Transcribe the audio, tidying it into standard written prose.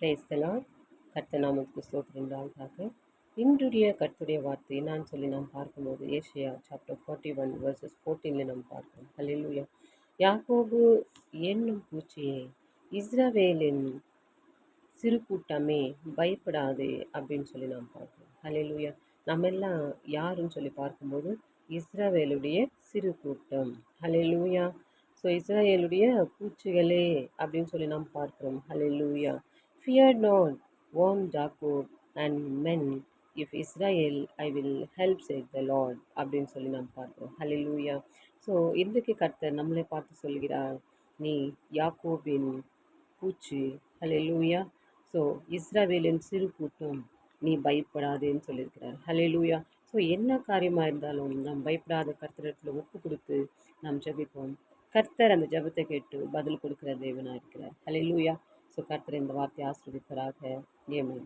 Praise the Lord. கர்த்தர் நாமத்துக்கு ஸ்தோத்திரம் உண்டாவதாக. இன்றைய கர்த்தருடைய வார்த்தை நான் சொல்லி நாம் பார்க்கும்போது ஏசாயா சாப்டர் 41 verses 14 நாம் பார்க்கிறோம். ஹல்லேலூயா. யாக்கோபு என்னும் பூச்சியே, இஸ்ரவேலின் சிறு கூட்டமே பயப்படாதே அப்படின்னு சொல்லி நாம் பார்க்கிறோம். ஹல்லேலூயா. நம்ம எல்லாம் யாருன்னு சொல்லி பார்க்கும்போது இஸ்ரவேலுடைய சிறு கூட்டம். ஹல்லேலூயா. ஸோ இஸ்ரவேலுடைய பூச்சிகளே அப்படின்னு சொல்லி நாம் பார்க்கிறோம். ஹல்லேலூயா. Fear not, warn Jacob and men, if Israel I will help, said the Lord அப்படின்னு சொல்லி நாம் பார்க்கிறோம். ஹல்லேலூயா. ஸோ இன்றைக்கு கர்த்தர் நம்மளை பார்த்து சொல்கிறார், நீ யாக்கோபின் பூச்சி. ஹல்லேலூயா. ஸோ இஸ்ரவேலின் சிறு கூட்டம், நீ பயப்படாதேன்னு சொல்லியிருக்கிறார். ஹல்லேலூயா. ஸோ என்ன காரியமாக இருந்தாலும் நாம் பயப்படாத கர்த்தரிடத்தில் ஒப்பு கொடுத்து நாம் ஜெபிப்போம். கர்த்தர் அந்த ஜெபத்தை கேட்டு பதில் கொடுக்கிற தேவனாக இருக்கிறார். ஹல்லேலூயா. ஸோ கர்த்தர் இந்த வார்த்தையை ஆசீர்வதிப்பாராக. ஆமென்.